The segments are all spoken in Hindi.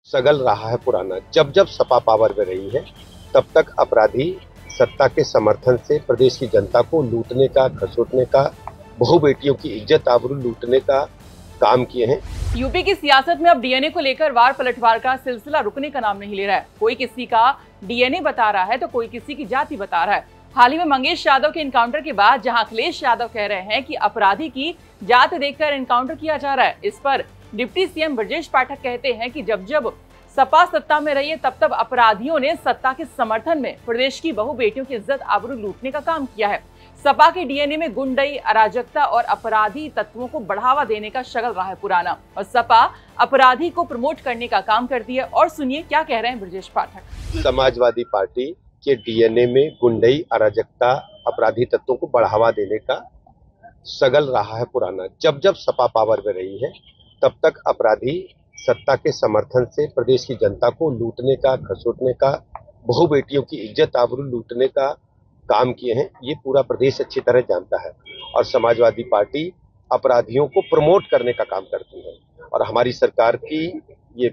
सगल रहा है पुराना। जब जब सपा पावर में रही है तब तक अपराधी सत्ता के समर्थन से प्रदेश की जनता को लूटने का, खसोटने का, बहु बेटियों की इज्जत आबरू लूटने का काम किए हैं। यूपी की सियासत में अब डीएनए को लेकर वार पलटवार का सिलसिला रुकने का नाम नहीं ले रहा है। कोई किसी का डीएनए बता रहा है तो कोई किसी की जाति बता रहा है। हाल ही में मंगेश यादव के एनकाउंटर के बाद जहां अखिलेश यादव कह रहे हैं कि अपराधी की जात देखकर एनकाउंटर किया जा रहा है, इस पर डिप्टी सीएम ब्रजेश पाठक कहते हैं कि जब जब सपा सत्ता में रही है तब तब अपराधियों ने सत्ता के समर्थन में प्रदेश की बहु बेटियों की इज्जत आबरू लूटने का काम किया है। सपा के डीएनए में गुंडई, अराजकता और अपराधी तत्वों को बढ़ावा देने का शगल रहा है पुराना, और सपा अपराधी को प्रमोट करने का काम करती है। और सुनिए क्या कह रहे हैं ब्रजेश पाठक। समाजवादी पार्टी के डीएनए में गुंडई, अराजकता, अपराधी तत्वों को बढ़ावा देने का शगल रहा है पुराना। जब जब सपा पावर में रही है तब तक अपराधी सत्ता के समर्थन से प्रदेश की जनता को लूटने का, खसोटने का, बहु बेटियों की इज्जत आबरू लूटने का काम किए हैं। ये पूरा प्रदेश अच्छी तरह जानता है। और समाजवादी पार्टी अपराधियों को प्रमोट करने का काम करती है, और हमारी सरकार की ये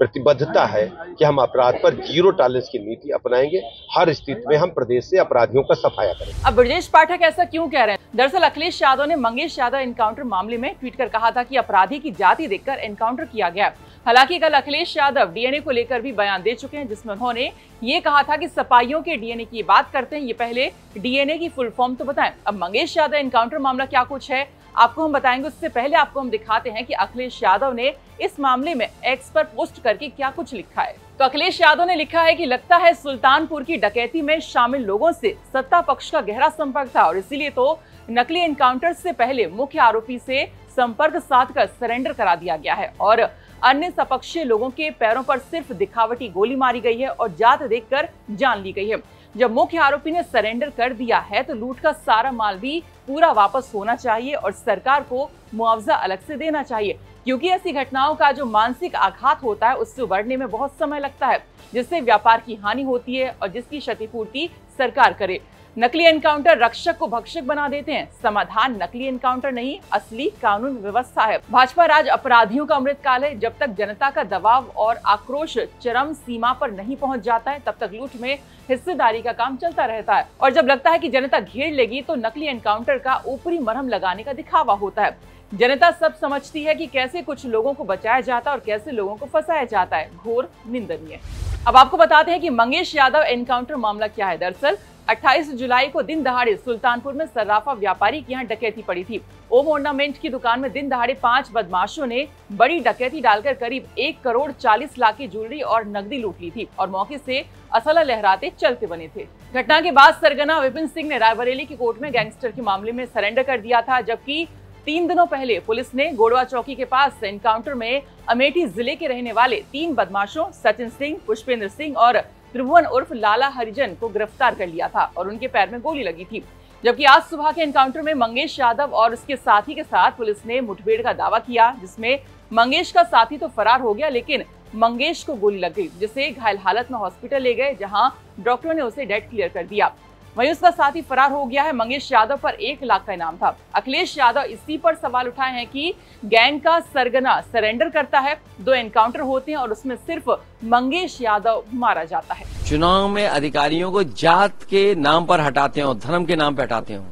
प्रतिबद्धता है कि हम अपराध पर जीरो टॉलरेंस की नीति अपनाएंगे। हर स्थिति में हम प्रदेश से अपराधियों का सफाया करेंगे। अब ब्रजेश पाठक ऐसा क्यों कह रहे हैं? दरअसल अखिलेश यादव ने मंगेश यादव एनकाउंटर मामले में ट्वीट कर कहा था कि अपराधी की जाति देखकर एनकाउंटर किया गया। हालांकि कल अखिलेश यादव डीएनए को लेकर भी बयान दे चुके हैं, जिसमें उन्होंने ये कहा था कि सपाइयों के डीएनए की बात करते हैं, ये पहले डीएनए की फुल फॉर्म तो बताएं। अब मंगेश यादव एनकाउंटर मामला क्या कुछ है आपको हम बताएंगे। उससे पहले आपको हम दिखाते हैं कि अखिलेश यादव ने इस मामले में एक्स पर पोस्ट करके क्या कुछ लिखा है। तो अखिलेश यादव ने लिखा है कि लगता है सुल्तानपुर की डकैती में शामिल लोगों से सत्ता पक्ष का गहरा संपर्क था, और इसीलिए तो नकली एनकाउंटर से पहले मुख्य आरोपी से संपर्क साधकर सरेंडर करा दिया गया है, और अन्य सपक्षीय लोगों के पैरों पर सिर्फ दिखावटी गोली मारी गई है और जात देखकर जान ली गई है। जब मुख्य आरोपी ने सरेंडर कर दिया है तो लूट का सारा माल भी पूरा वापस होना चाहिए और सरकार को मुआवजा अलग से देना चाहिए, क्योंकि ऐसी घटनाओं का जो मानसिक आघात होता है उससे उबरने में बहुत समय लगता है, जिससे व्यापार की हानि होती है और जिसकी क्षतिपूर्ति सरकार करे। नकली एनकाउंटर रक्षक को भक्षक बना देते हैं। समाधान नकली एनकाउंटर नहीं, असली कानून व्यवस्था है। भाजपा राज अपराधियों का अमृतकाल है। जब तक जनता का दबाव और आक्रोश चरम सीमा पर नहीं पहुंच जाता है तब तक लूट में हिस्सेदारी का काम चलता रहता है, और जब लगता है कि जनता घेर लेगी तो नकली एनकाउंटर का ऊपरी मरहम लगाने का दिखावा होता है। जनता सब समझती है कि कैसे कुछ लोगों को बचाया जाता है और कैसे लोगों को फंसाया जाता है। घोर निंदनीय। अब आपको बताते हैं कि मंगेश यादव एनकाउंटर मामला क्या है। दरअसल 28 जुलाई को दिन दहाड़े सुल्तानपुर में सर्राफा व्यापारी की यहाँ डकैती पड़ी थी। ओम ऑर्नामेंट की दुकान में दिन दहाड़े 5 बदमाशों ने बड़ी डकैती डालकर करीब 1 करोड़ 40 लाख की ज्वेलरी और नकदी लूट ली थी और मौके से असला लहराते चलते बने थे। घटना के बाद सरगना विपिन सिंह ने रायबरेली की कोर्ट में गैंगस्टर के मामले में सरेंडर कर दिया था, जबकि 3 दिनों पहले पुलिस ने गोड़वा चौकी के पास एनकाउंटर में अमेठी जिले के रहने वाले 3 बदमाशों सचिन सिंह, पुष्पेंद्र सिंह और त्रिभुवन उर्फ लाला हरिजन को गिरफ्तार कर लिया था और उनके पैर में गोली लगी थी। जबकि आज सुबह के एनकाउंटर में मंगेश यादव और उसके साथी के साथ पुलिस ने मुठभेड़ का दावा किया, जिसमें मंगेश का साथी तो फरार हो गया लेकिन मंगेश को गोली लग गई, जिसे घायल हालत में हॉस्पिटल ले गए, जहां डॉक्टरों ने उसे डेड क्लियर कर दिया। वहीं उसका साथी फरार हो गया है। मंगेश यादव पर 1 लाख का इनाम था। अखिलेश यादव इसी पर सवाल उठाए हैं कि गैंग का सरगना सरेंडर करता है, 2 एनकाउंटर होते हैं और उसमें सिर्फ मंगेश यादव मारा जाता है। चुनाव में अधिकारियों को जात के नाम पर हटाते हो, धर्म के नाम पर हटाते हो।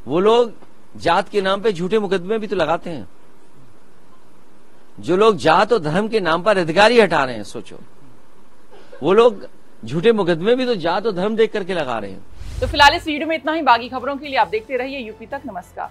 वो लोग जात के नाम पे झूठे मुकदमे भी तो लगाते हैं। जो लोग जात और धर्म के नाम पर अधिकारी हटा रहे हैं, सोचो, वो लोग झूठे मुकदमे भी तो जात और धर्म देख करके लगा रहे हैं। तो फिलहाल इस वीडियो में इतना ही। बाकी खबरों के लिए आप देखते रहिए यूपी तक। नमस्कार।